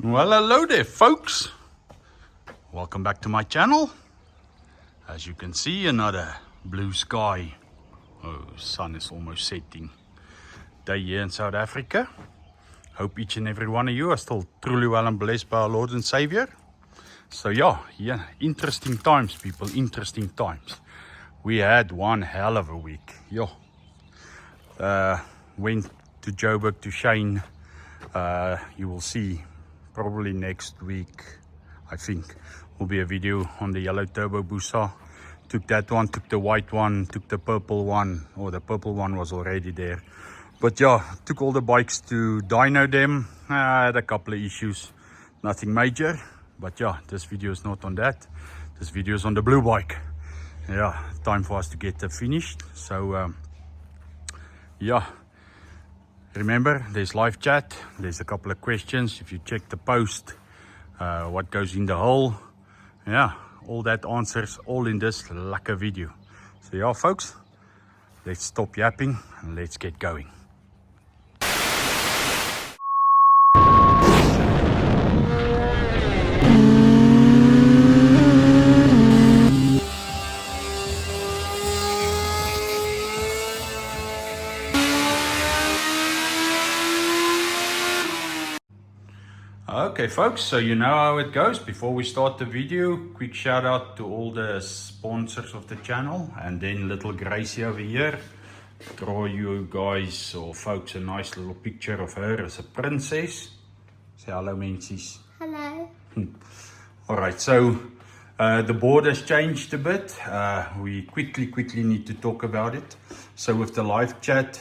Well, hello there folks, welcome back to my channel. As you can see, another blue sky. Oh, sun is almost setting. Day here in South Africa. Hope each and every one of you are still truly well and blessed by our Lord and Savior. So yeah, interesting times people, interesting times. We had one hell of a week. Went to Joburg to Shane. You will see probably next week, I think, will be a video on the yellow turbo Busa. Took that one, took the white one, took the purple one, or the purple one was already there. But yeah, took all the bikes to dyno them. I had a couple of issues, nothing major. But yeah, this video is not on that. This video is on the blue bike. Yeah, time for us to get finished. So yeah. Remember, there's live chat, there's a couple of questions. If you check the post, what goes in the hole, yeah, all that answers, all in this lekker video. So yeah, folks, let's stop yapping and let's get going. Okay folks, so you know how it goes. Before we start the video, quick shout out to all the sponsors of the channel, and then little Gracie over here. Draw you guys or folks a nice little picture of her as a princess. Say hello mensies. Hello. Alright, so the board has changed a bit. We quickly need to talk about it. So with the live chat,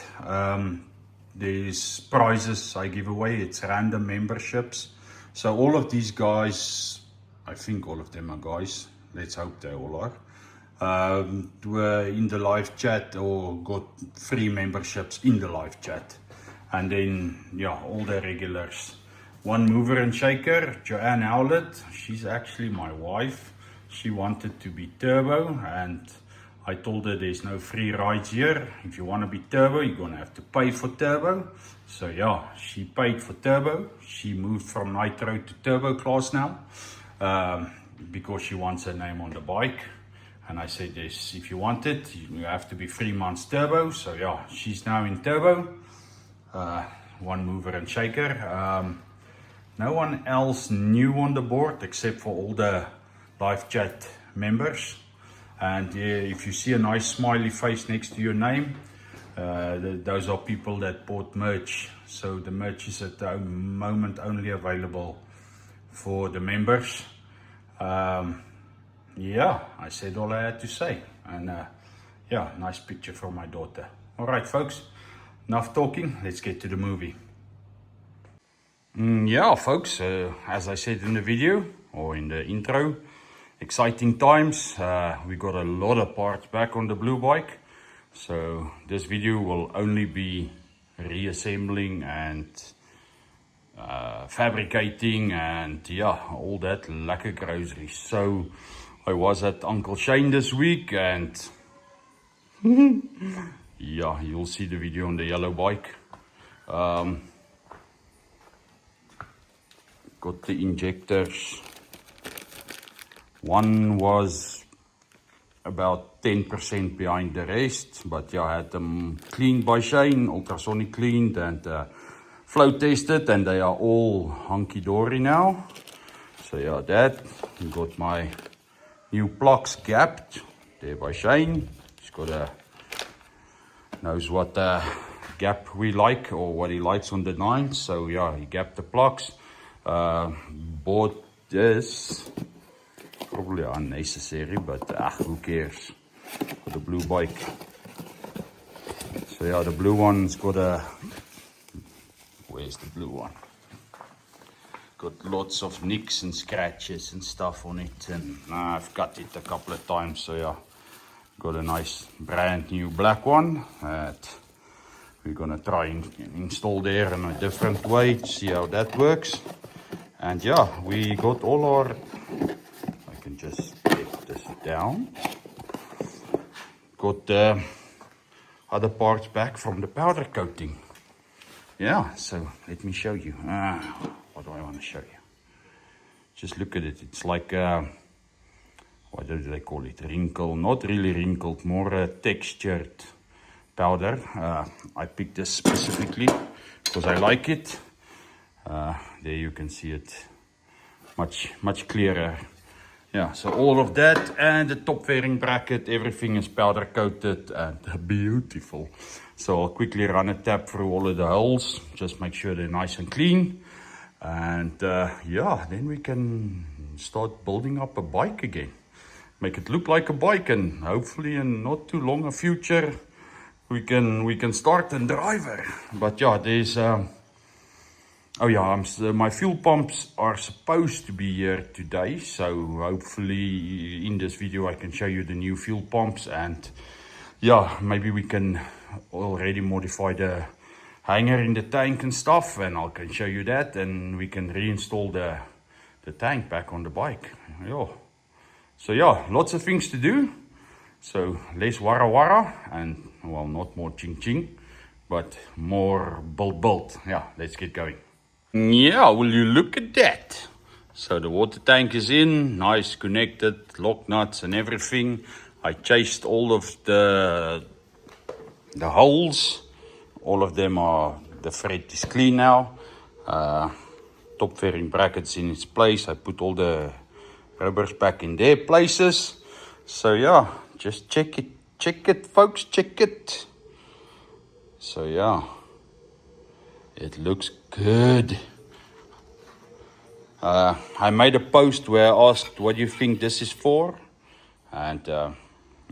there's prizes I give away. It's random memberships. So all of these guys, I think all of them are guys, let's hope they all are, were in the live chat or got free memberships in the live chat. And then, yeah, all the regulars. One mover and shaker, Joanne Howlett, she's actually my wife. She wanted to be turbo, and I told her there's no free rides here. If you want to be turbo, you're going to have to pay for turbo. So yeah, she paid for turbo. She moved from nitro to turbo class now, because she wants her name on the bike. And I said, yes, if you want it, you have to be 3 months turbo. So yeah, she's now in turbo. One mover and shaker. No one else new on the board except for all the live chat members. And if you see a nice smiley face next to your name, those are people that bought merch. So the merch is at the moment only available for the members. Yeah, I said all I had to say. And yeah, nice picture from my daughter. All right, folks, enough talking. Let's get to the movie. Yeah, folks, as I said in the video or in the intro, exciting times. We got a lot of parts back on the blue bike. So this video will only be reassembling and fabricating and yeah, all that lekker groceries. So I was at Uncle Shane this week, and yeah, you'll see the video on the yellow bike. Got the injectors. One was about 10% behind the rest, but yeah, I had them cleaned by Shane, ultrasonic cleaned and flow tested, and they are all hunky-dory now. So yeah, that. Got my new plugs gapped there by Shane. He's got knows what gap we like or what he likes on the 9s. So yeah, he gapped the plugs. Bought this. Probably unnecessary, but who cares? For the blue bike. So yeah, the blue one's got a... Where's the blue one? Got lots of nicks and scratches and stuff on it, and I've cut it a couple of times. So yeah, got a nice brand new black one that we're gonna try and install there in a different way to see how that works. And yeah, we got all our... Just get this down. Got the other parts back from the powder coating. Yeah, so let me show you. What do I want to show you? just look at it. It's like, what do they call it? Wrinkle, not really wrinkled, more textured powder. I picked this specifically because I like it. There you can see it much clearer. Yeah, so all of that and the top fairing bracket, everything is powder coated and beautiful. So I'll quickly run a tap through all of the holes, just make sure they're nice and clean. And yeah, then we can start building up a bike again. Make it look like a bike, and hopefully in not too long a future we can start and drive it. But yeah, there's oh yeah, my fuel pumps are supposed to be here today, so hopefully in this video I can show you the new fuel pumps, and yeah, maybe we can already modify the hanger in the tank and stuff, and I can show you that, and we can reinstall the tank back on the bike. Yeah. So yeah, lots of things to do. So less wara wara, and well, not more ching ching, but more build. Yeah, let's get going. Yeah, will you look at that? So the water tank is in, nice connected, lock nuts and everything. I chased all of the holes. All of them are, the thread is clean now. Top fairing brackets in its place. I put all the rubbers back in their places. So yeah, just check it folks, check it. So yeah, it looks good. I made a post where I asked what do you think this is for, and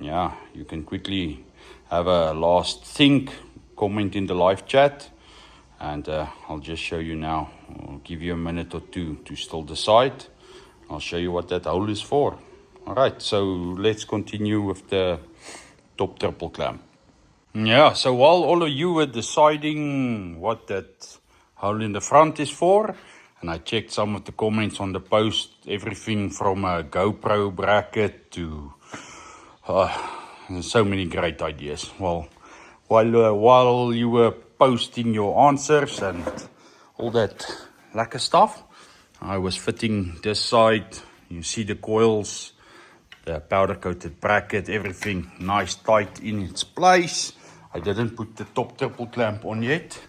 yeah, you can quickly have a last think, comment in the live chat, and I'll just show you now. I'll give you a minute or two to still decide. I'll show you what that hole is for. Alright, so let's continue with the top triple clamp. Yeah, so while all of you were deciding what that hole in the front is for, and I checked some of the comments on the post, everything from a GoPro bracket to so many great ideas. Well, while you were posting your answers and all that lekker stuff, I was fitting this side. You see the coils, the powder coated bracket, everything nice tight in its place. I didn't put the top triple clamp on yet,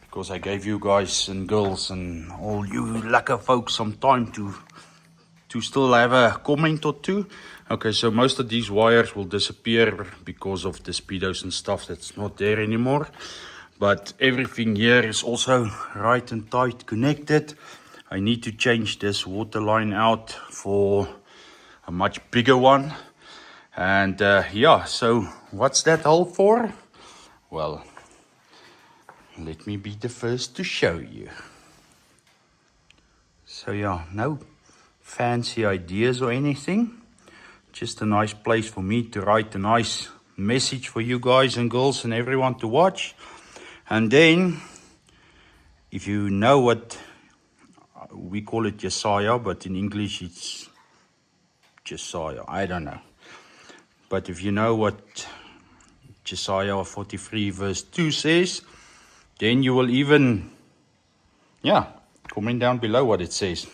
because I gave you guys and girls and all you lekker folks some time to still have a comment or two. Okay, so most of these wires will disappear because of the speedos and stuff that's not there anymore. But everything here is also right and tight connected. I need to change this water line out for a much bigger one. And yeah, so what's that hole for? Well, let me be the first to show you. So yeah, no fancy ideas or anything. Just a nice place for me to write a nice message for you guys and girls and everyone to watch. And then, if you know what, we call it Josiah, but in English it's Josiah, I don't know. But if you know what Josiah 43 verse 2 says, then you will even, yeah, comment down below what it says.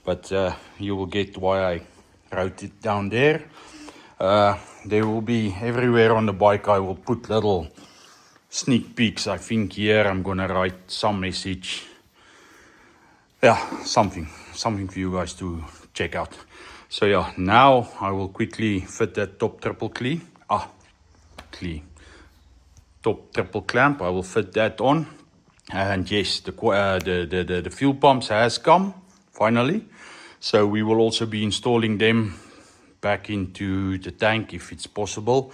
But you will get why I wrote it down there. There will be everywhere on the bike, I will put little sneak peeks. I think here I'm gonna write some message. Yeah, something for you guys to check out. So yeah, now I will quickly fit that top triple top triple clamp. I will fit that on, and yes, the fuel pumps has come finally. So we will also be installing them back into the tank if it's possible.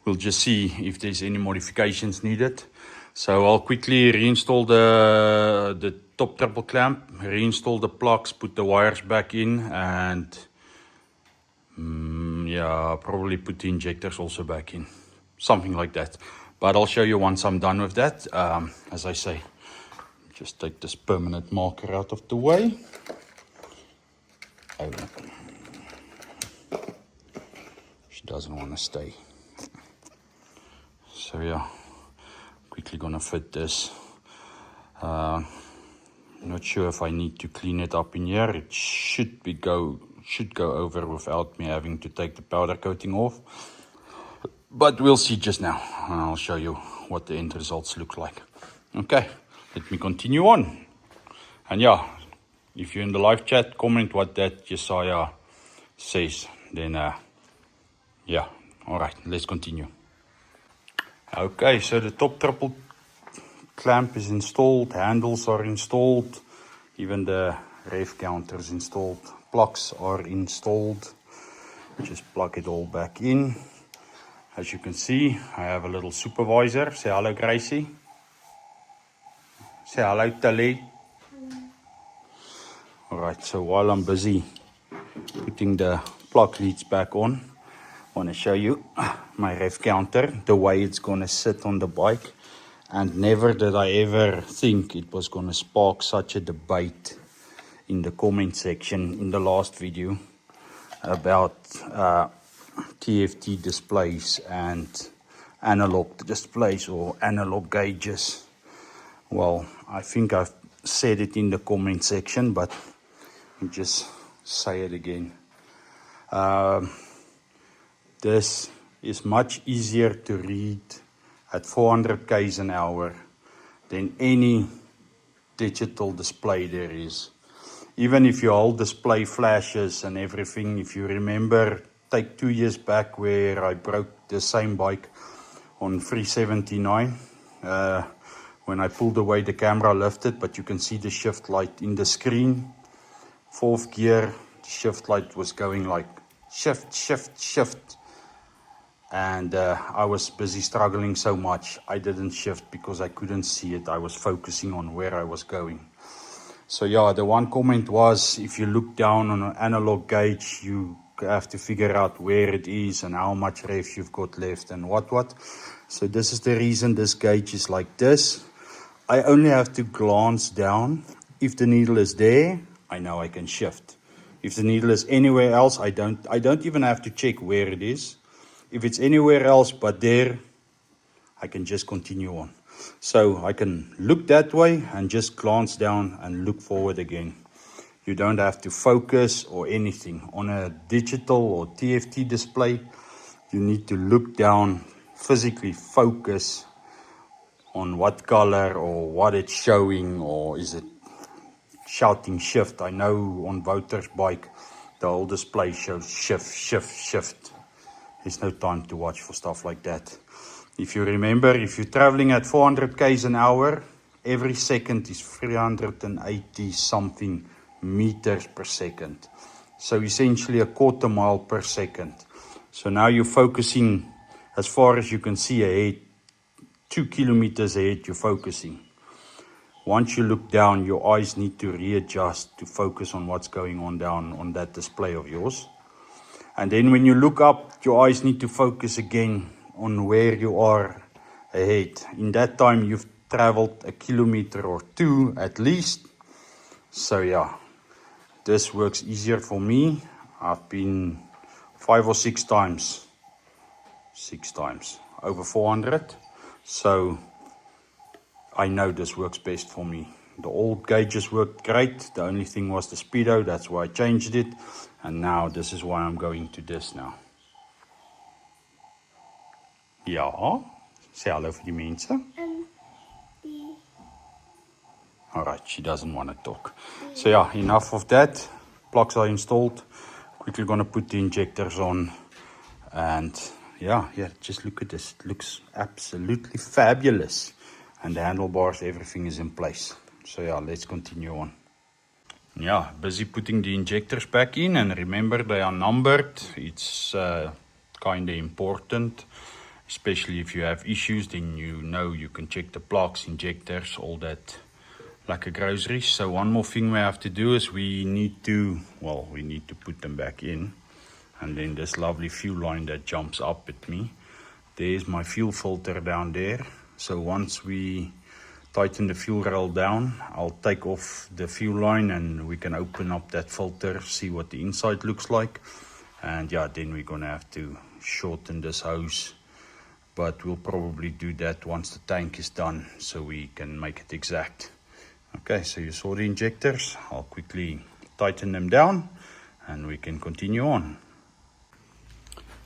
We'll just see if there's any modifications needed. So I'll quickly reinstall the top triple clamp, reinstall the plugs, put the wires back in, and yeah, probably put the injectors also back in, something like that. But I'll show you once I'm done with that. As I say, just take this permanent marker out of the way. Oh, she doesn't want to stay. So yeah, quickly gonna fit this. Not sure if I need to clean it up in here. It should go over without me having to take the powder coating off. But we'll see just now. And I'll show you what the end results look like. Okay, let me continue on. And yeah, if you're in the live chat, comment what that Josiah says. Then yeah, all right, let's continue. Okay, so the top triple clamp is installed, handles are installed, even the rev counter is installed, plugs are installed. Just plug it all back in. As you can see, I have a little supervisor. Say hello, Gracie. Say hello, Tali. Alright, so while I'm busy putting the plug leads back on, I want to show you my rev counter, the way it's going to sit on the bike. And never did I ever think it was going to spark such a debate in the comment section in the last video about TFT displays and analog displays or analog gauges. Well, I think I've said it in the comment section, but I'll just say it again. This is much easier to read at 400 k's an hour than any digital display there is. Even if your whole display flashes and everything, if you remember, take 2 years back where I broke the same bike on 379. When I pulled away, the camera lifted, but you can see the shift light in the screen. 4th gear, the shift light was going like shift, shift, shift. And I was busy struggling so much, I didn't shift because I couldn't see it. I was focusing on where I was going. So yeah, the one comment was, if you look down on an analog gauge, you have to figure out where it is and how much rev you've got left and what. So this is the reason this gauge is like this. I only have to glance down. If the needle is there, I know I can shift. If the needle is anywhere else, I don't even have to check where it is. If it's anywhere else but there, I can just continue on. So I can look that way and just glance down and look forward again. You don't have to focus or anything. On a digital or TFT display, you need to look down, physically focus on what color or what it's showing, or is it shouting shift. I know on Wouter's bike, the whole display shows shift, shift, shift. There's no time to watch for stuff like that. If you remember, if you're traveling at 400 k's an hour, every second is 380 something meters per second. So essentially a quarter mile per second. So now you're focusing as far as you can see ahead, 2 kilometers ahead you're focusing. Once you look down, your eyes need to readjust to focus on what's going on down on that display of yours. And then when you look up, your eyes need to focus again on where you are ahead. In that time, you've traveled 1 kilometer or 2 at least. So yeah, this works easier for me. I've been 5 or 6 times over 400. So I know this works best for me. The old gauges worked great. The only thing was the speedo. That's why I changed it. And now this is why I'm going to this now. Ja, sê hallo vir die mense. Alright, she doesn't want to talk. So yeah, enough of that. Plugs are installed. Quickly going to put the injectors on. And yeah, just look at this. It looks absolutely fabulous. And the handlebars, everything is in place. So yeah, let's continue on. Yeah, busy putting the injectors back in, and remember they are numbered. It's kind of important, especially if you have issues, then you know you can check the plugs, injectors, all that like a grocery. So one more thing we have to do is we need to put them back in. And then this lovely fuel line that jumps up at me, there's my fuel filter down there. So once we tighten the fuel rail down, I'll take off the fuel line and we can open up that filter, see what the inside looks like. And yeah, then we're gonna have to shorten this hose, but we'll probably do that once the tank is done so we can make it exact. Okay, so you saw the injectors. I'll quickly tighten them down and we can continue on.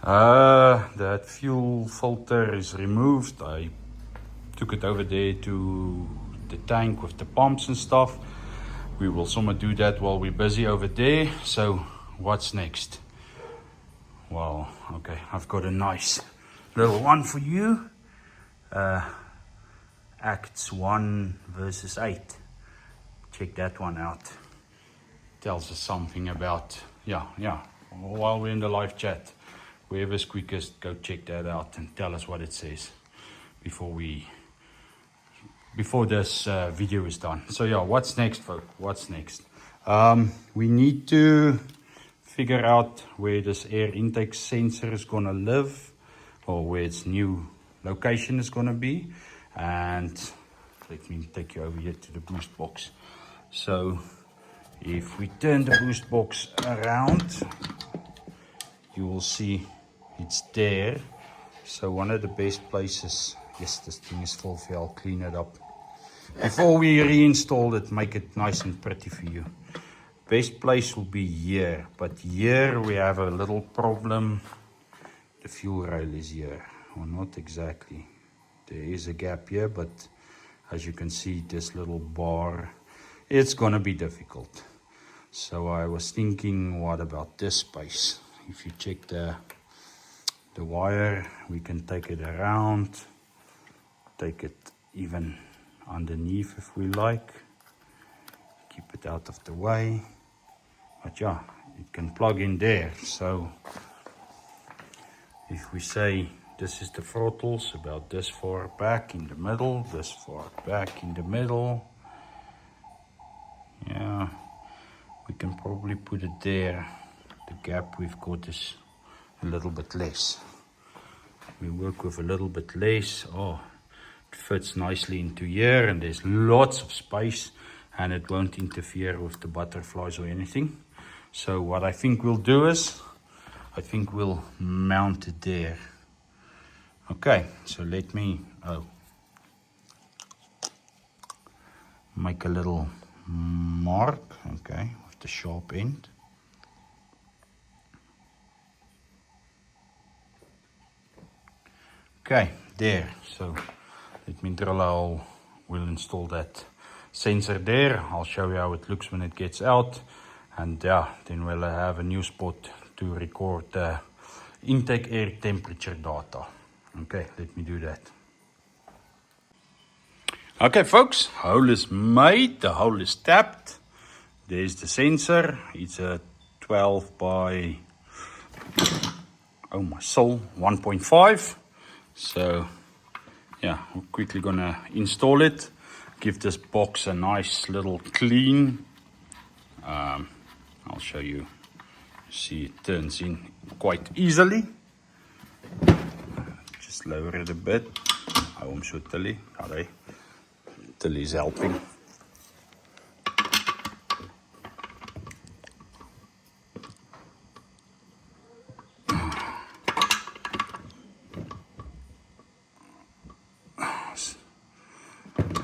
That fuel filter is removed. I took it over there to the tank with the pumps and stuff. We will somewhat do that while we're busy over there. So what's next? Well, okay, I've got a nice little one for you. Acts 1 verses 8. Check that one out. Tells us something about, while we're in the live chat, whoever's quickest, go check that out and tell us what it says before this video is done. So yeah, what's next, folks? What's next? We need to figure out where this air intake sensor is gonna live, or where its new location is gonna be. And let me take you over here to the boost box. So if we turn the boost box around, you will see it's there. So one of the best places, yes, this thing is filthy, I'll clean it up. Before we reinstall it, make it nice and pretty for you. Best place will be here, but here we have a little problem. The fuel rail is here, or not exactly. There is a gap here, but as you can see, this little bar, it's gonna be difficult. So I was thinking, what about this space? If you check the wire, we can take it around, take it even underneath if we like, keep it out of the way. But yeah, it can plug in there. So if we say this is the throttles, about this far back in the middle, this far back in the middle, yeah, we can probably put it there. The gap we've got is a little bit less. We work with a little bit less. Oh, it fits nicely into here, and there's lots of space, and it won't interfere with the butterflies or anything. So what I think we'll do is, I think we'll mount it there. Okay, so let me make a little mark, okay, with the sharp end. Okay, there. So let me drill a hole. We'll install that sensor there. I'll show you how it looks when it gets out. And yeah, then we'll have a new spot to record the intake air temperature data. Okay, let me do that. Okay, folks, hole is made. The hole is tapped. There's the sensor. It's a 12 by, oh my soul, 1.5. So yeah, we're quickly gonna install it. Give this box a nice little clean. I'll show you. See, it turns in quite easily. Just lower it a bit. Hou hom so Tilly. Alright. Tilly's helping.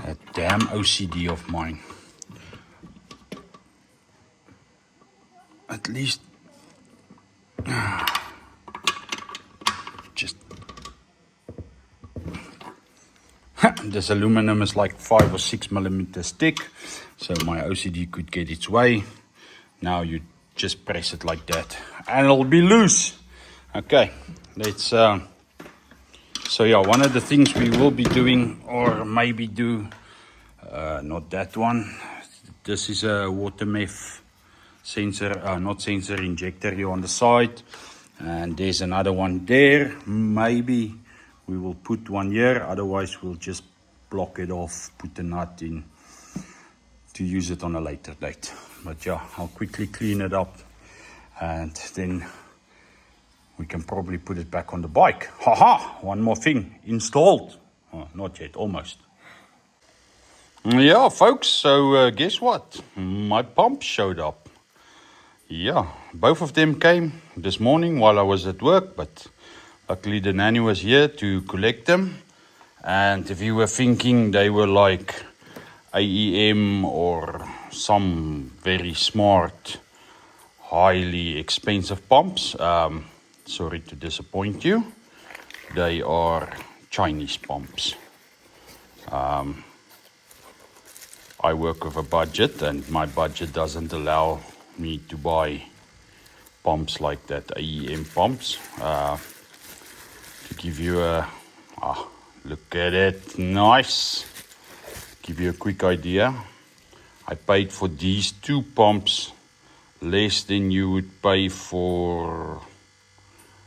That damn OCD of mine. At least just this aluminum is like 5 or 6 millimeters thick, so my OCD could get its way. Now you just press it like that and it'll be loose. Okay, let's so yeah, one of the things we will be doing, or maybe do, not that one, this is a water meth sensor, not sensor, injector here on the side, and there's another one there. Maybe we will put one here, otherwise we'll just block it off, put the nut in to use it on a later date. But yeah, I'll quickly clean it up and then we can probably put it back on the bike. Haha, one more thing installed. Oh, not yet, almost. Yeah, folks, so guess what? My pump showed up. Yeah, both of them came this morning while I was at work, but luckily the nanny was here to collect them. And if you were thinking they were like AEM or some very smart, highly expensive pumps. Sorry to disappoint you. They are Chinese pumps. I work with a budget, and my budget doesn't allow me to buy pumps like that, AEM pumps. To give you a look at it, nice. Give you a quick idea. I paid for these two pumps less than you would pay for,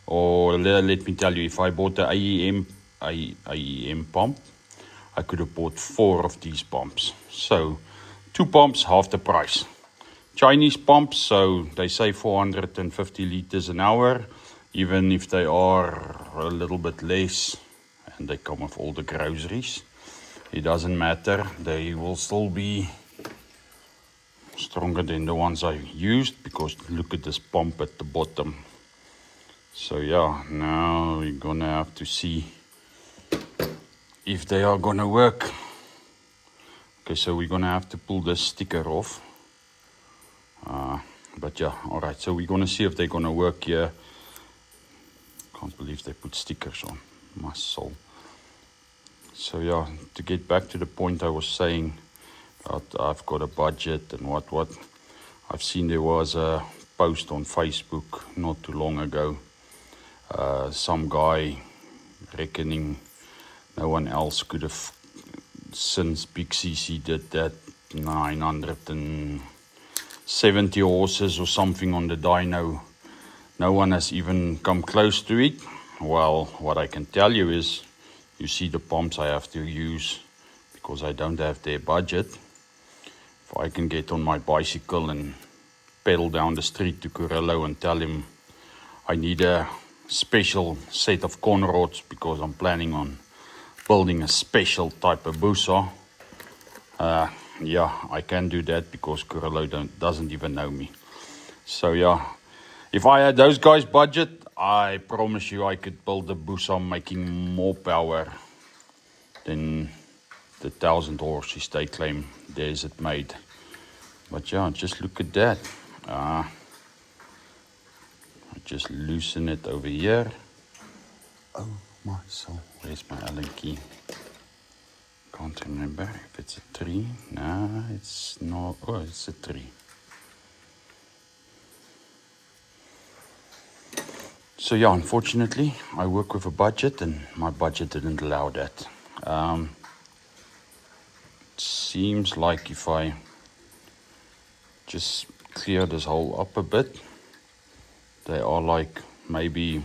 or let me tell you, if I bought the AEM pump, I could have bought 4 of these pumps. So 2 pumps, half the price. Chinese pumps, so they say 450 liters an hour, even if they are a little bit less, and they come with all the groceries. It doesn't matter, they will still be stronger than the ones I used, because look at this pump at the bottom. So yeah, now we're gonna have to see if they are gonna work. Okay, so we're gonna have to pull this sticker off. But yeah, alright, so we're gonna see if they're gonna work here. Can't believe they put stickers on, my soul. So yeah, to get back to the point I was saying, I've got a budget and what. I've seen there was a post on Facebook not too long ago. Some guy reckoning no one else could have, since Big CC did that 970 horses or something on the dyno, no one has even come close to it. Well, what I can tell you is, you see the pumps I have to use because I don't have their budget. If I can get on my bicycle and pedal down the street to Curillo and tell him I need a special set of con rods because I'm planning on building a special type of busa, yeah, I can do that because Curillo doesn't even know me. So yeah, if I had those guys' budget, I promise you I could build a busa making more power than the 1,000 horses they claim there's it made. But yeah, just look at that. I just loosen it over here. Oh my soul, where's my Allen key? Can't remember if it's a 3. No, it's not. Oh, it's a 3. So yeah, unfortunately, I work with a budget, and my budget didn't allow that. It seems like if I just clear this hole up a bit, they are like maybe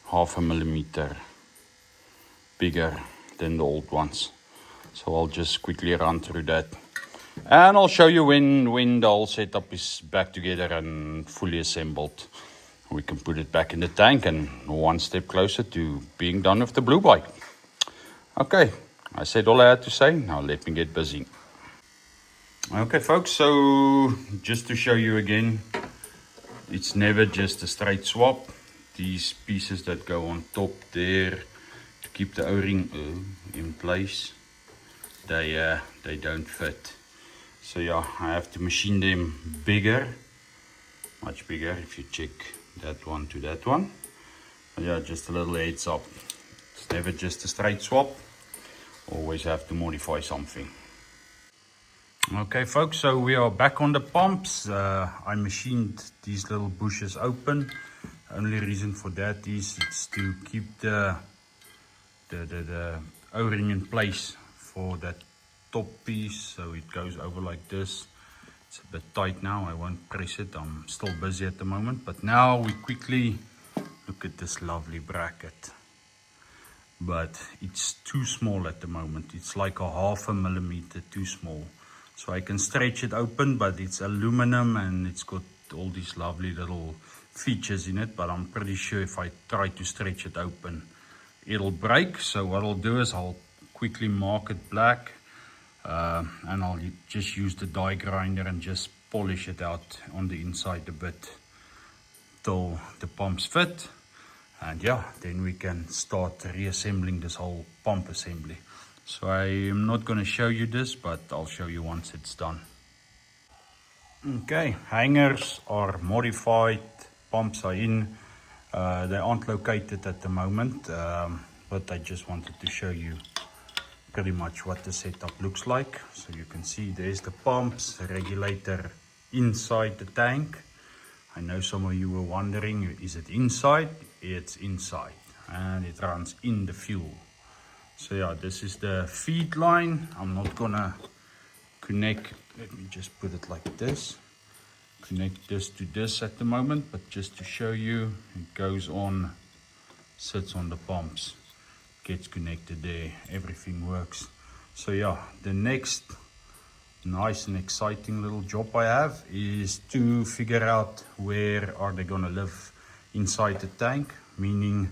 0.5 millimeter bigger than the old ones. So I'll just quickly run through that, and I'll show you when the whole setup is back together and fully assembled. We can put it back in the tank and one step closer to being done with the blue bike. Okay, I said all I had to say. Now let me get busy. Okay folks, so just to show you again, it's never just a straight swap. These pieces that go on top there to keep the O-ring in place, they don't fit. So yeah, I have to machine them bigger, much bigger if you check that one to that one. But yeah, just a little heads up. It's never just a straight swap. Always have to modify something. Okay folks, so we are back on the pumps. I machined these little bushes open. The only reason for that is it's to keep the O-ring in place for that top piece, so it goes over like this. It's a bit tight now, I won't press it, I'm still busy at the moment. But now we quickly look at this lovely bracket. But it's too small at the moment, it's like 0.5 millimeter too small. So I can stretch it open, but it's aluminum and it's got all these lovely little features in it. But I'm pretty sure if I try to stretch it open, it'll break. So what I'll do is I'll quickly mark it black. And I'll just use the die grinder and just polish it out on the inside a bit till the pumps fit. And yeah, then we can start reassembling this whole pump assembly. So I am not going to show you this, but I'll show you once it's done. Okay, hangers are modified, pumps are in. They aren't located at the moment, but I just wanted to show you pretty much what the setup looks like. So you can see there's the pumps, the regulator inside the tank. I know some of you were wondering, is it inside? It's inside, and it runs in the fuel. So yeah, this is the feed line. I'm not gonna connect, let me just put it like this. Connect this to this at the moment, but just to show you, it goes on, sits on the pumps, gets connected there, everything works. So yeah, the next nice and exciting little job I have is to figure out where are they gonna live inside the tank, meaning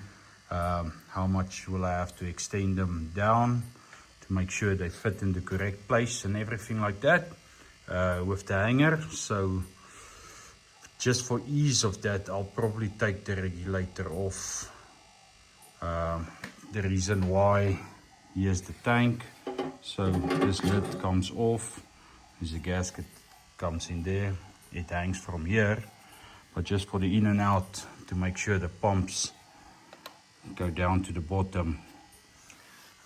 how much will I have to extend them down to make sure they fit in the correct place and everything like that with the hanger. So just for ease of that, I'll probably take the regulator off. The reason why, here's the tank, so this lid comes off, there's a gasket comes in there, it hangs from here, but just for the in and out, to make sure the pumps go down to the bottom,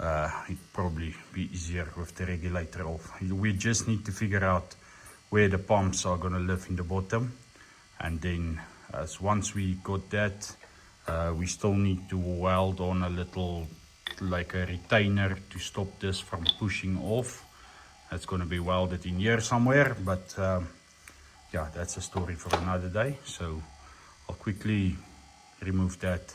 it'd probably be easier with the regulator off. We just need to figure out where the pumps are going to live in the bottom, and then once we got that, we still need to weld on a little, like a retainer to stop this from pushing off. That's going to be welded in here somewhere, but yeah, that's a story for another day. So I'll quickly remove that,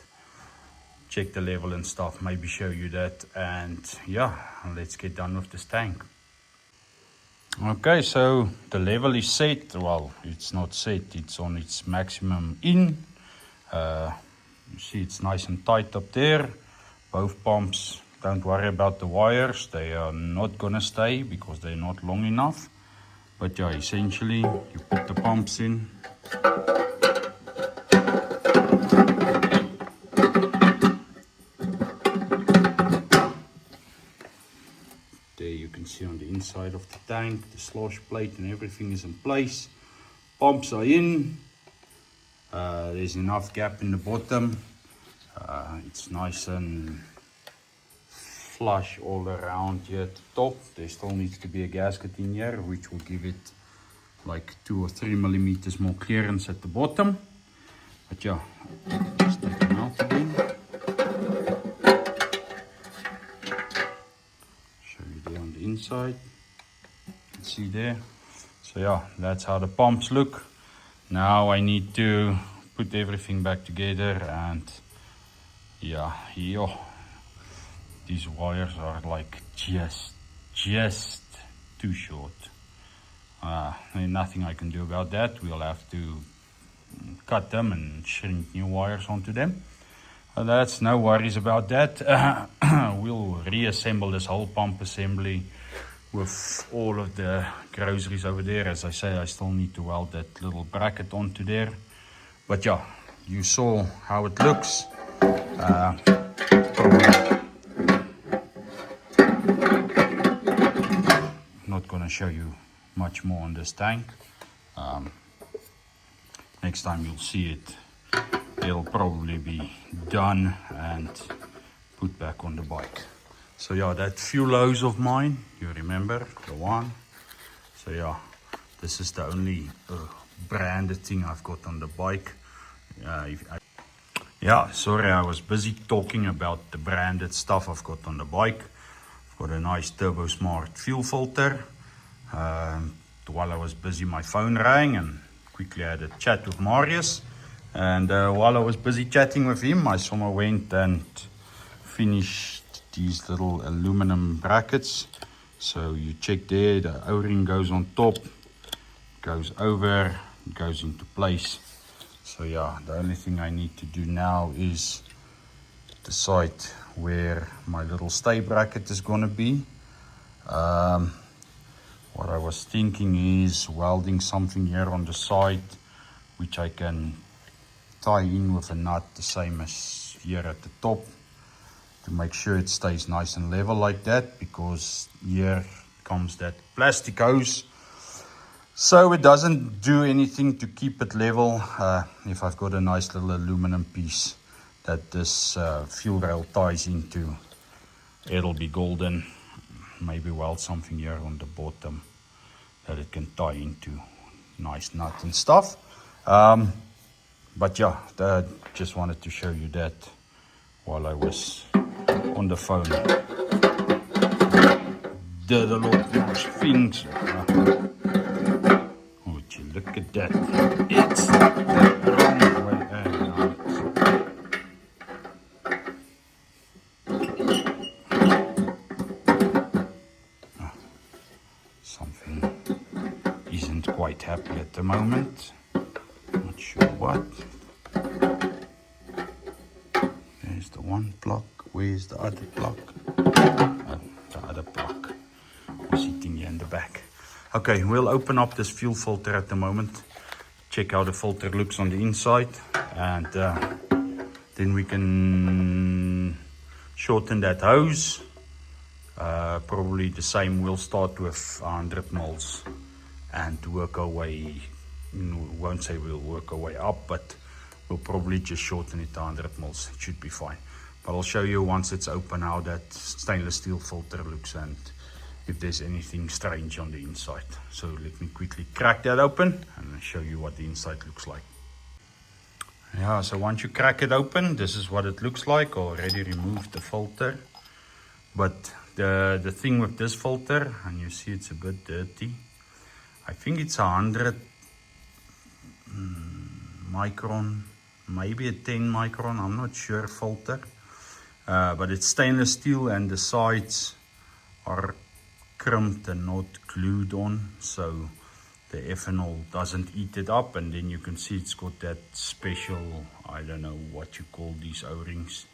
check the level and stuff, maybe show you that, and yeah, let's get done with this tank. Okay, so the level is set. Well, it's not set, it's on its maximum in. You see it's nice and tight up there. Both pumps, don't worry about the wires, they are not gonna stay because they're not long enough. But yeah, essentially you put the pumps in. There you can see on the inside of the tank, the slosh plate and everything is in place. Pumps are in. There's enough gap in the bottom. It's nice and flush all around here at the top. There still needs to be a gasket in here, which will give it like 2 or 3 millimeters more clearance at the bottom. But yeah, just take them out again. Show you there on the inside. You can see there. So yeah, that's how the pumps look. Now I need to put everything back together, and yeah, here, these wires are like just too short. There's nothing I can do about that. We'll have to cut them and shrink new wires onto them. That's no worries about that. We'll reassemble this whole pump assembly with all of the groceries over there. As I say, I still need to weld that little bracket onto there. But yeah, you saw how it looks. Not gonna show you much more on this tank. Next time you'll see it, it'll probably be done and put back on the bike. So yeah, that fuel hose of mine, you remember, the one. So yeah, this is the only branded thing I've got on the bike. Yeah, sorry, I was busy talking about the branded stuff I've got on the bike. I've got a nice Turbo Smart fuel filter. While I was busy, my phone rang and quickly had a chat with Marius. And while I was busy chatting with him, I somehow went and finished these little aluminum brackets. So you check there, the O-ring goes on top, goes over, goes into place. So yeah, the only thing I need to do now is decide where my little stay bracket is going to be. What I was thinking is welding something here on the side, which I can tie in with a nut the same as here at the top. to make sure it stays nice and level like that, because here comes that plastic hose. So it doesn't do anything to keep it level. If I've got a nice little aluminum piece that this fuel rail ties into, it'll be golden. Maybe weld something here on the bottom that it can tie into, nice nut and stuff. But yeah, just wanted to show you that while I was on the phone. Did a lot more things. Would you look at that? It's the wrong way around. Something isn't quite happy at the moment. Not sure what. There's the one block. Where's the other block? Oh, the other block was sitting here in the back. Okay, we'll open up this fuel filter at the moment. Check how the filter looks on the inside, and then we can shorten that hose. Probably the same. We'll start with 100 mils and work our way. Won't say we'll work our way up, but we'll probably just shorten it to 100 mils. It should be fine. But I'll show you once it's open how that stainless steel filter looks and if there's anything strange on the inside. So let me quickly crack that open and show you what the inside looks like. Yeah, so once you crack it open, this is what it looks like. Already removed the filter. But the thing with this filter, and you see it's a bit dirty, I think it's 100 micron, maybe a 10 micron, I'm not sure, filter. But it's stainless steel and the sides are crimped and not glued on, so the ethanol doesn't eat it up. And then you can see it's got that special, I don't know what you call these O-rings,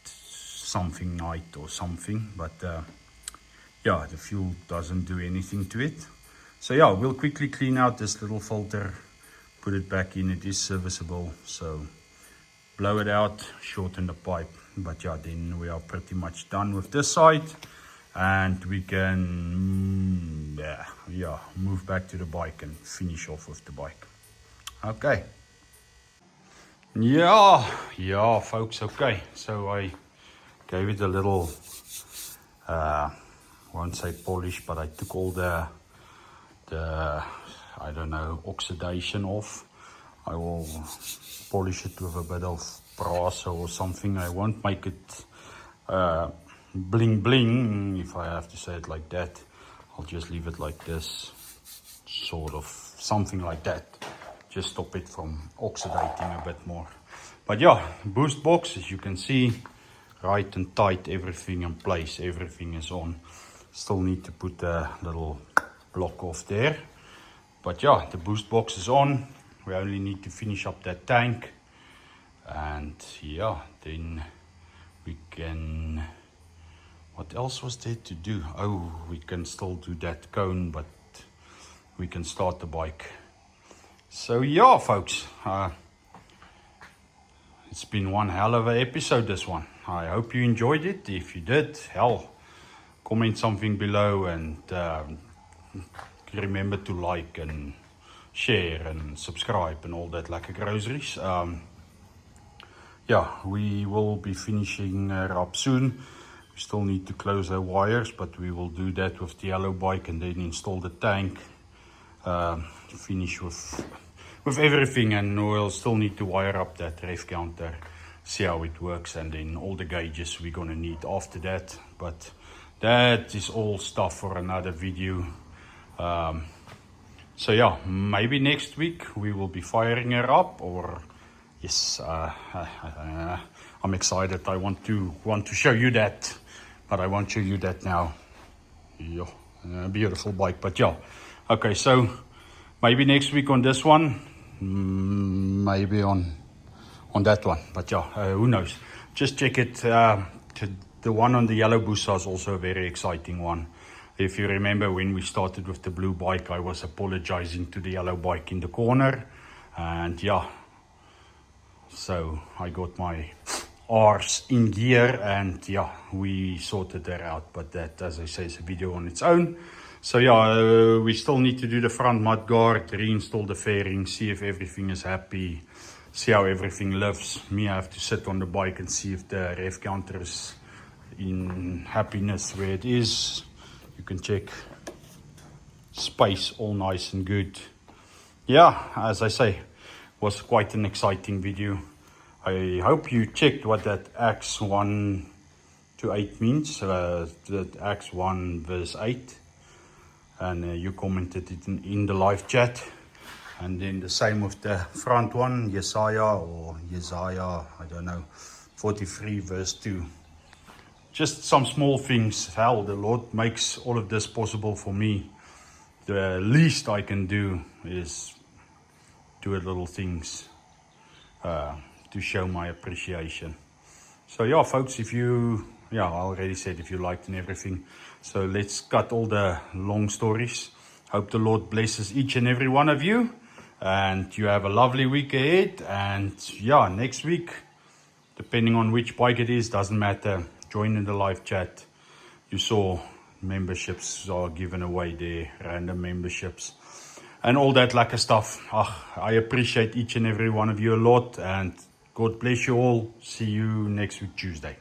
something night or something, but yeah, the fuel doesn't do anything to it. So yeah, we'll quickly clean out this little filter, put it back in. It is serviceable, so blow it out, shorten the pipe. But yeah, then we are pretty much done with this side, and we can move back to the bike and finish off with the bike. Okay. Yeah folks, okay, so I gave it a little won't say polish, but I took all the I don't know, oxidation off. I will polish it with a bit of brass or something. I won't make it bling bling, if I have to say it like that. I'll just leave it like this, sort of something like that. Just stop it from oxidating a bit more. But yeah, boost box, as you can see, right and tight, everything in place, everything is on. Still need to put a little block off there. But yeah, the boost box is on. We only need to finish up that tank, and yeah, then we can, what else was there to do? Oh, we can still do that cone, but we can start the bike. So yeah folks, it's been one hell of an episode, this one. I hope you enjoyed it. If you did, hell, comment something below, and remember to like and share and subscribe and all that like a groceries. Yeah, we will be finishing up soon. We still need to close our wires, but we will do that with the yellow bike and then install the tank, finish with everything, and we'll still need to wire up that ref counter, see how it works, and then all the gauges we're gonna need after that. But that is all stuff for another video. So yeah, maybe next week we will be firing her up, or yes, I'm excited. I want to show you that, but I won't show you that now. Yeah, beautiful bike. But yeah, okay, so maybe next week on this one, maybe on that one. But yeah, who knows? Just check it. The one on the yellow Busa is also a very exciting one. If you remember when we started with the blue bike, I was apologizing to the yellow bike in the corner, and yeah, so I got my ours in gear, and yeah, we sorted that out. But that, as I say, is a video on its own. So yeah, we still need to do the front mud guard, reinstall the fairing, see if everything is happy, see how everything lives. Me, I have to sit on the bike and see if the rev counter is in happiness where it is. You can check space, all nice and good. Yeah, as I say, was quite an exciting video. I hope you checked what that Acts 1 to 8 means, that Acts 1 verse 8. And you commented it in the live chat. And then the same with the front one, Isaiah, I don't know, 43 verse 2. Just some small things. Hell, the Lord makes all of this possible for me. The least I can do is do little things to show my appreciation. So yeah, folks, I already said if you liked and everything. So let's cut all the long stories. Hope the Lord blesses each and every one of you. And you have a lovely week ahead. And yeah, next week, depending on which bike it is, doesn't matter. Join in the live chat. You saw memberships are given away there, random memberships. And all that like stuff. I appreciate each and every one of you a lot. And God bless you all. See you next week, Tuesday.